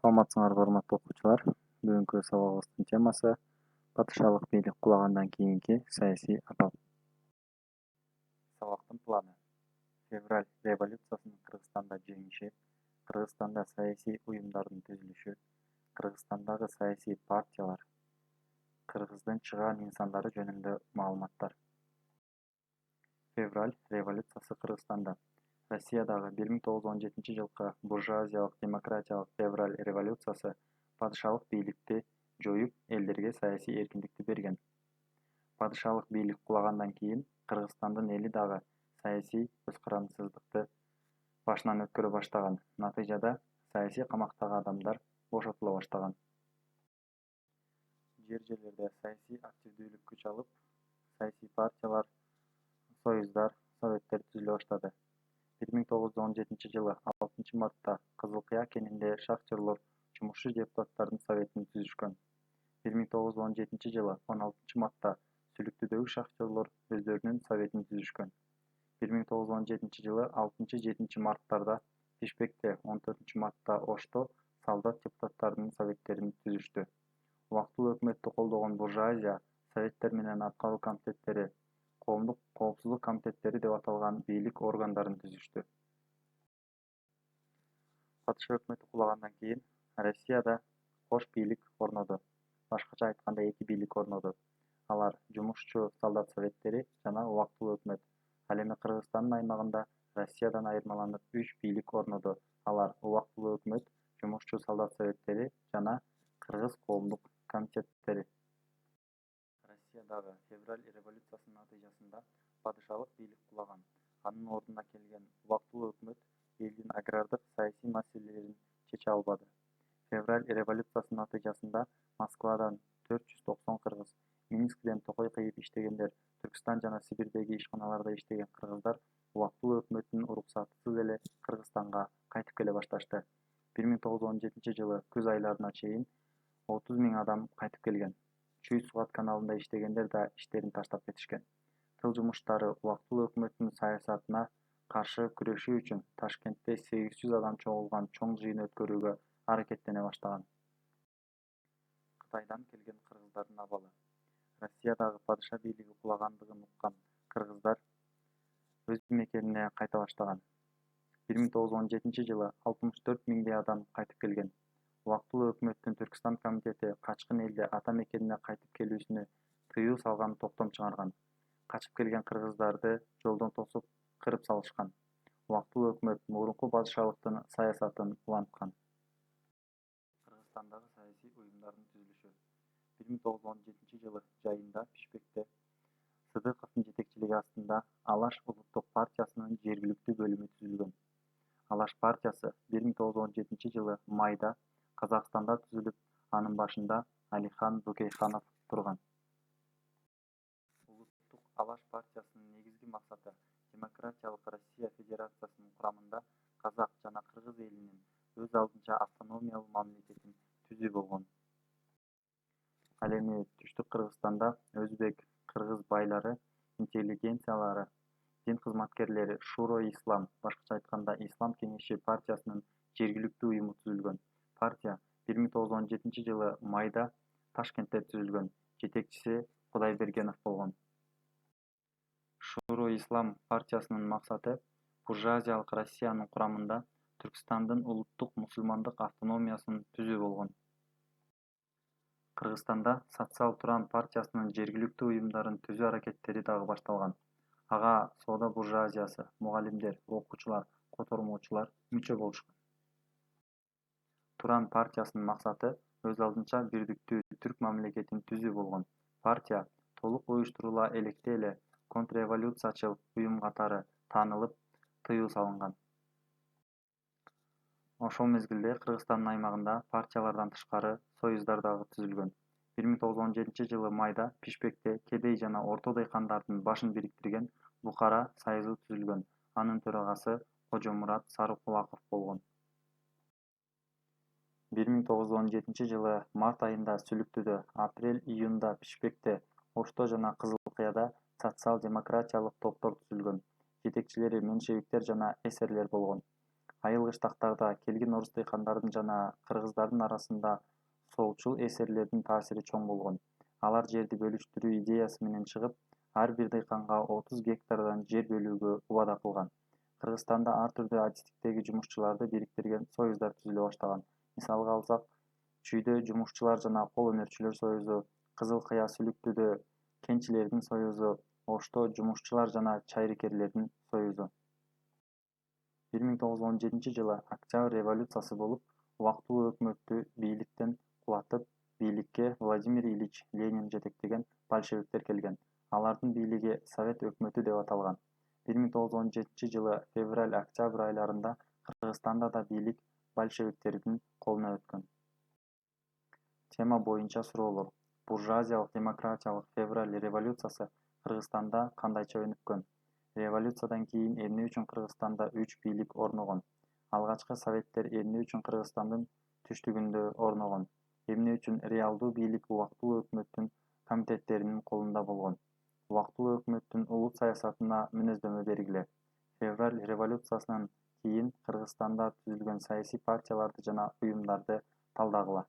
Саламатсыңарбы урматтуу окуучулар. Бүгүнкү сабагыбыздын темасы падышалык бийлик кулагандан кийинки саясий абал. Сабактын планы. Февраль революциясынын Кыргызстанда жеңиши, Кыргызстанда саясий уюмдардын түзүлүшү, Кыргызстандагы саясий партиялар, Кыргыздын чыгаан инсандары жөнүндө маалыматтар. Февраль революциясы Кыргызстанда. Россиядагы 1917-жылкы буржуазиялык демократиялык февраль революциясы падышалык бийликти жоюп, элдерге саясий эркиндикти берген. Падышалык бийлик кулагандан кийин Кыргызстандын эли дагы саясий көз карандысыздыкты башынан өткөрө баштаган. Натыйжада саясий камактагы адамдар бошотула баштаган. Жерлерде саясий активдүүлүк күч алып, саясий партиялар, союздар, советтер түзүлө баштады. 1917-жылы 6 мартта Кызыл Кыя кенинде шахтерлор жумушчу депутаттардын советин түзүшкөн. 1917-жылы 16 мартта Сүлүктүдөгү шахтерлор өздөрүнүн советин түзүшкөн. 1917-жылы 6-7 марттарда Бишкекте, 14 мартта Ошто солдат депутаттардын советтерин түзүштү. Убактылуу өкмөттү колдогон буржуазия советтер менен аткаруу комитеттери, коомдук коопсуздук комитеттери деп аталган бийлик органдарын түзүштү. Падыша өкмөтү кулагандан кийин Россияда кош бийлик орноду. Башкача айтканда эки бийлик орноду. Алар жумушчу солдат советтери жана убактылуу өкмөт. Ал эми Кыргызстандын аймагында Россиядан айырмаланып 3 бийлик орноду. Алар убактылуу өкмөт, жумушчу солдат советтери жана Кыргыз коомдук комитеттери. Россиядагы февраль революциясынын натыйжасында падышалык бийлик кулаган. Анын ордуна келген убактылуу өкмөт элдин агрардык саясий маселелерин чече албады. Февраль революциясынын натыйжасында Москвадан 490 кыргыз, Минскден токой кыйып иштегендер, Түркстан жана Сибирдеги ишканаларда иштеген кыргыздар убактылуу өкмөттүн уруксатысыз эле Кыргызстанга кайтып келе башташты. 1917-жылы күз айларына чейин 30 000 адам кайтып келген. Чүй-Сугат каналында иштегендер да иштерин таштап кетишкен. Тыл жумуштары убактылуу өкмөттүн саясатына каршы күрөшүү үчүн Ташкентте 800 адам чогулган чоң жыйын өткөрүүгө аракеттене баштаган. Кытайдан келген кыргыздардын абалы. Россиядагы падыша бийлиги кулагандыгын уккан кыргыздар өз мекенине кайта баштаган. 1917-жылы 64 000 адам кайтып келген. Убактылуу өкмөттүн Түркстан комитети качкын элде ата мекенине кайтып келүүсүнө тыюу салган токтом чыгарган. Качып келген кыргыздарды жолдон тосуп кырып салышкан. Убактылуу өкмөт мурунку падышалыктын саясатын уланткан. Кыргызстандагы саясий уюмдардын түзүлүшү. 1917-жылы жайында Бишкекте Сыдыковдун жетекчилиги астында Алаш улуттук партиясынын жергиликтүү бөлүмү түзүлгөн. Алаш партиясы 1917-жылы майда Казакстанда түзүлүп, анын башында Алихан Бөкейханов турган. Улуттук Алаш партиясынын негизги максаты демократиялык Россия Федерациясынын курамында казак жана кыргыз элинин өз алдынча автономиялуу мамлекетин түзүү болгон. Ал эми Түштүк Кыргызстанда өзбек, кыргыз байлары, интеллигенциялары, дин кызматкерлери Шуро-Ислам, башкача айтканда Ислам кеңеши партиясынын жергиликтүү уюму түзүлгөн. Партия 1917-жылы майда Ташкентте түзүлгөн. Жетекчиси Кудайбергенов болгон. Шуро-Ислам партиясынын максаты буржуазиялык Россиянын курамында Түркстандын улуттук мусулмандык автономиясын түзүү болгон. Кыргызстанда Социал Туран партиясынын жергиликтүү уюмдарын түзүү аракеттери дагы башталган. Ага соода буржуазиясы, мугалимдер, окуучулар, котормочулар мүчө болушкан. Туран партиясынын максаты өз алдынча бирдиктүү түрк мамлекетин түзүү болгон. Партия толук уюштурула электе эле контрреволюциячыл уюм катары таанылып, тыюу салынган. Ошол мезгилде Кыргызстандын аймагында партиялардан тышкары союздар дагы түзүлгөн. 1917-жылы майда Бишкекте кедей жана орто дыйкандардын башын бириктирген Бухара союзу түзүлгөн. Анын төрагасы Кожомурат Сарыкулаков болгон. 1917-жылы март айында Сүлүктүдө, апрель-июнда Бишкекте, Ошто жана Кызыл Кыяда социал-демократиялык топтор түзүлгөн. Жетекчилери меньшевиктер жана эсерлер болгон. Айыл кыштактарда келген орус дыйкандардын жана кыргыздардын арасында солчул эсерлердин таасири чоң болгон. Алар жерди бөлүштүрүү идеясы менен чыгып, ар бир дыйканга 30 гектардан жер бөлүүгө убада кылган. Кыргызстанда ар түрдүү адистиктеги жумушчуларды бириктирген союздар түзүлө баштаган. Мисалга алсак, Чүйдө жумушчулар жана кол өнөрчүлөр союзу, Кызыл Кыя Сүлүктүдө кенчилердин союзу, Ошто жумушчулар жана чайрикерлердин союзу. 1917-жылы Октябрь революциясы болуп, убактылуу өкмөттү бийликтен кулатып, бийликке Владимир Ильич Ленин жетектеген большевиктер келген. Алардын бийлиги Совет өкмөтү деп аталган. 1917-жылы февраль-октябрь айларында Кыргызстанда да бийлик большевиктердин колуна өткөн. Тема боюнча суроолор. Буржуазиялык демократиялык февраль революциясы Кыргызстанда кандайча өнүккөн? Революциядан кийин эмне үчүн Кыргызстанда 3 бийлик орногон? Алгачкы советтер эмне үчүн Кыргызстандын түштүгүндө орногон? Эмне үчүн реалдуу бийлик убактылуу өкмөттүн комитеттеринин колунда болгон? Убактылуу өкмөттүн улут саясатына мүнөздөмө бергиле. Февраль революциясынан кийин Кыргызстанда түзүлгөн саясий партияларды жана уюмдарды талдагыла.